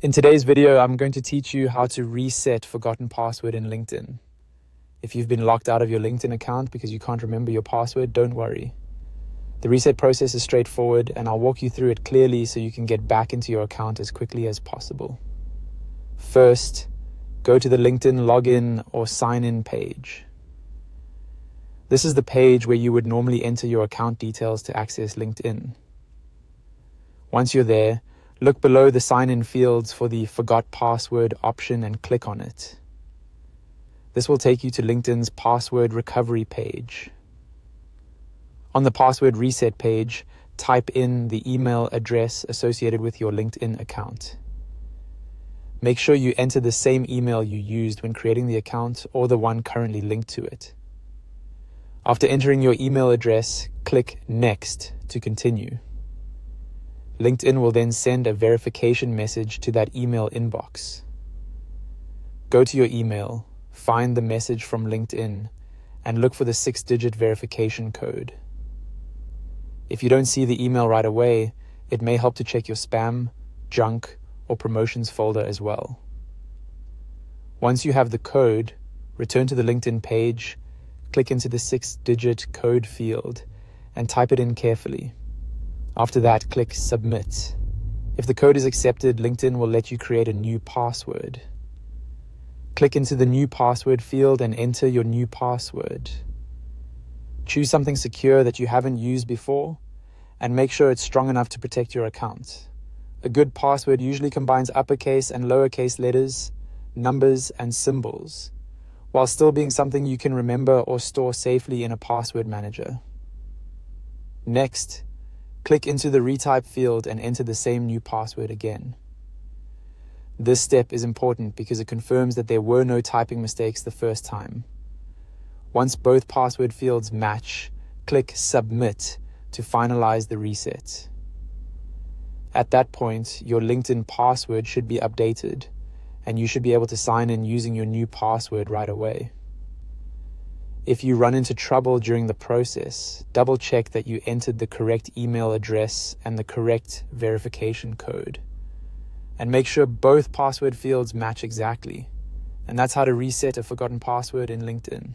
In today's video, I'm going to teach you how to reset forgotten password in LinkedIn. If you've been locked out of your LinkedIn account because you can't remember your password, don't worry. The reset process is straightforward, and I'll walk you through it clearly so you can get back into your account as quickly as possible. First, go to the LinkedIn login or sign in page. This is the page where you would normally enter your account details to access LinkedIn. Once you're there, look below the sign-in fields for the Forgot Password option and click on it. This will take you to LinkedIn's password recovery page. On the password reset page, type in the email address associated with your LinkedIn account. Make sure you enter the same email you used when creating the account or the one currently linked to it. After entering your email address, click Next to continue. LinkedIn will then send a verification message to that email inbox. Go to your email, find the message from LinkedIn, and look for the 6-digit verification code. If you don't see the email right away, it may help to check your spam, junk, or promotions folder as well. Once you have the code, return to the LinkedIn page, click into the 6-digit code field, and type it in carefully. After that, click Submit. If the code is accepted, LinkedIn will let you create a new password. Click into the new password field and enter your new password. Choose something secure that you haven't used before, and make sure it's strong enough to protect your account. A good password usually combines uppercase and lowercase letters, numbers, and symbols, while still being something you can remember or store safely in a password manager. Next, click into the retype field and enter the same new password again. This step is important because it confirms that there were no typing mistakes the first time. Once both password fields match, click Submit to finalize the reset. At that point, your LinkedIn password should be updated, and you should be able to sign in using your new password right away. If you run into trouble during the process, double check that you entered the correct email address and the correct verification code. And make sure both password fields match exactly. And that's how to reset a forgotten password in LinkedIn.